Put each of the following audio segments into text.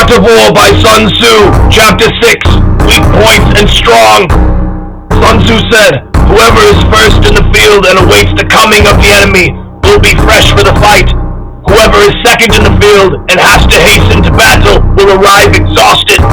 Art of War by Sun Tzu, Chapter 6, Weak Points and Strong. Sun Tzu said, "Whoever is first in the field and awaits the coming of the enemy will be fresh for the fight. Whoever is second in the field and has to hasten to battle will arrive exhausted.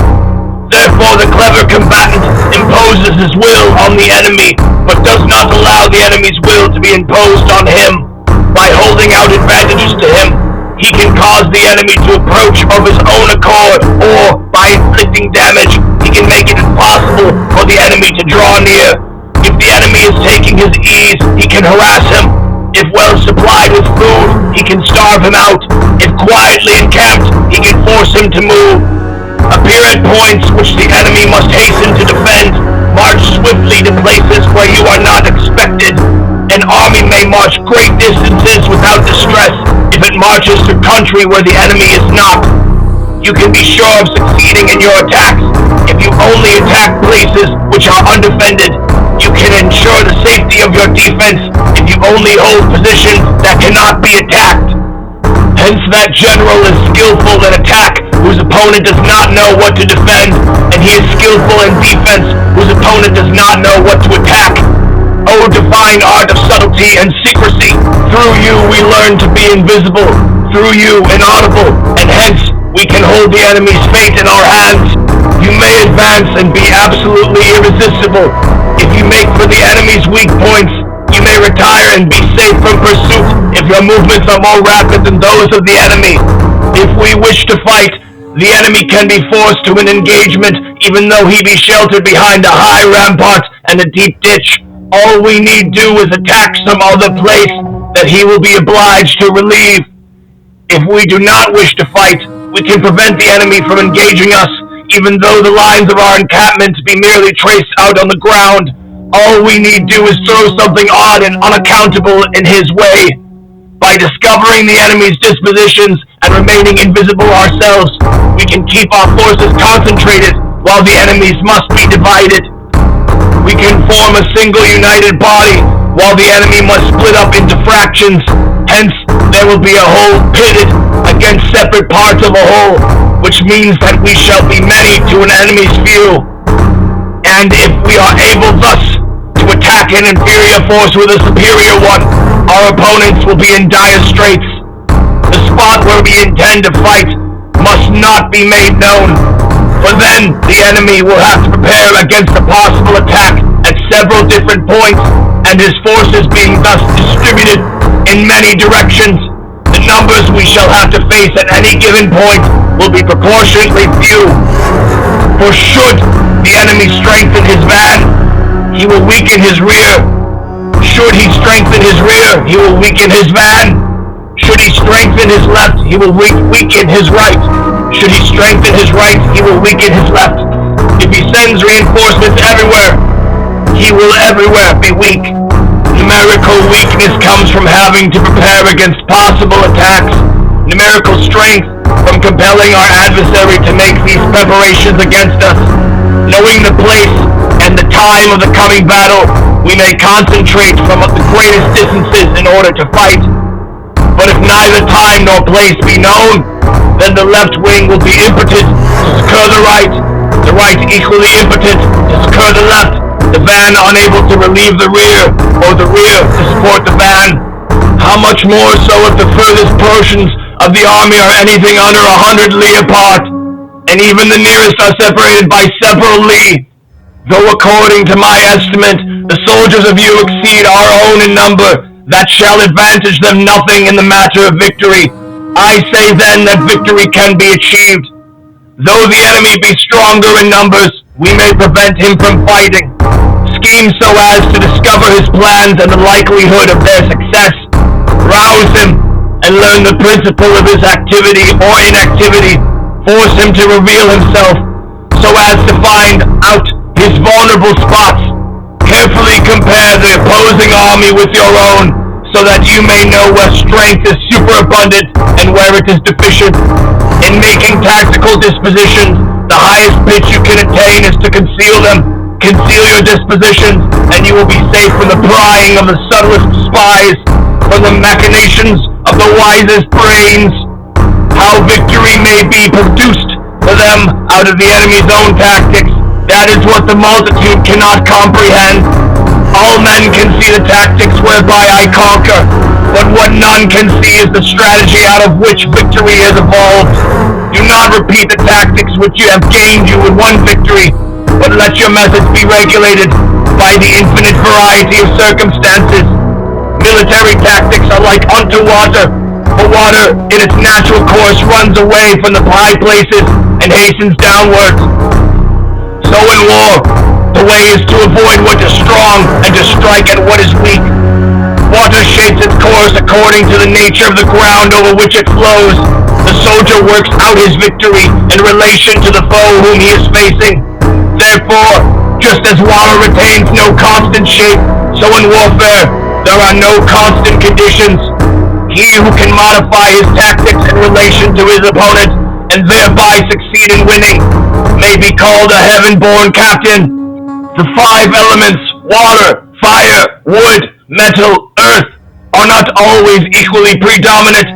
Therefore the clever combatant imposes his will on the enemy, but does not allow the enemy's will to be imposed on him. By holding out advantages to him, he can cause the enemy to approach of his own accord, or by inflicting damage, he can make it impossible for the enemy to draw near. If the enemy is taking his ease, he can harass him. If well supplied with food, he can starve him out. If quietly encamped, he can force him to move. Appear at points which the enemy must hasten to defend. March swiftly to places where you are not expected. An army may march great distances without distress if it marches to country where the enemy is not. You can be sure of succeeding in your attacks if you only attack places which are undefended. You can ensure the safety of your defense if you only hold positions that cannot be attacked. Hence that general is skillful in attack whose opponent does not know what to defend, and he is skillful in defense whose opponent does not know what to attack. O divine art of subtlety and secrecy, through you we learn to be invisible, through you inaudible, and hence we can hold the enemy's fate in our hands. You may advance and be absolutely irresistible. If you make for the enemy's weak points, you may retire and be safe from pursuit if your movements are more rapid than those of the enemy. If we wish to fight, the enemy can be forced to an engagement even though he be sheltered behind a high rampart and a deep ditch. All we need do is attack some other place that he will be obliged to relieve. If we do not wish to fight, we can prevent the enemy from engaging us, even though the lines of our encampment be merely traced out on the ground. All we need do is throw something odd and unaccountable in his way. By discovering the enemy's dispositions and remaining invisible ourselves, we can keep our forces concentrated while the enemy's must be divided. We can form a single united body while the enemy must split up into fractions. Hence, there will be a whole pitted against separate parts of a whole, which means that we shall be many to an enemy's few. And if we are able thus to attack an inferior force with a superior one, our opponents will be in dire straits. The spot where we intend to fight must not be made known, for then the enemy will have to prepare against a possible attack at several different points, and his forces being thus distributed in many directions, the numbers we shall have to face at any given point will be proportionately few. For should the enemy strengthen his van, he will weaken his rear. Should he strengthen his rear, he will weaken his van. Should he strengthen his left, he will weaken his right. Should he strengthen his right, he will weaken his left. If he sends reinforcements everywhere, he will everywhere be weak. Numerical weakness comes from having to prepare against possible attacks. Numerical strength from compelling our adversary to make these preparations against us. Knowing the place and the time of the coming battle, we may concentrate from the greatest distances in order to fight. But if neither time nor place be known, then the left wing will be impotent to succor the right equally impotent to succor the left, the van unable to relieve the rear, or the rear to support the van. How much more so if the furthest portions of the army are anything under 100 li apart, and even the nearest are separated by several li. Though according to my estimate, the soldiers of you exceed our own in number, that shall advantage them nothing in the matter of victory. I say then that victory can be achieved. Though the enemy be stronger in numbers, we may prevent him from fighting. Scheme so as to discover his plans and the likelihood of their success. Rouse him and learn the principle of his activity or inactivity. Force him to reveal himself so as to find out his vulnerable spots. Carefully compare the opposing army with your own, so that you may know where strength is superabundant and where it is deficient. In making tactical dispositions, the highest pitch you can attain is to conceal them. Conceal your dispositions, and you will be safe from the prying of the subtlest spies, from the machinations of the wisest brains. How victory may be produced, let them out of the enemy's own tactics. That is what the multitude cannot comprehend. All men can see the tactics whereby I conquer, but what none can see is the strategy out of which victory is evolved. Do not repeat the tactics which you have gained you with one victory, but let your methods be regulated by the infinite variety of circumstances. Military tactics are like unto water, for water in its natural course runs away from the high places and hastens downwards. So in war, the way is to avoid what is strong and to strike at what is weak. Water shapes its course according to the nature of the ground over which it flows. The soldier works out his victory in relation to the foe whom he is facing. Therefore, just as water retains no constant shape, so in warfare there are no constant conditions. He who can modify his tactics in relation to his opponent and thereby succeed in winning may be called a heaven-born captain. The 5 elements, water, fire, wood, metal, earth, are not always equally predominant.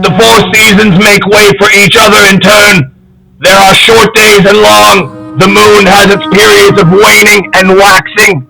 The 4 seasons make way for each other in turn. There are short days and long. The moon has its periods of waning and waxing.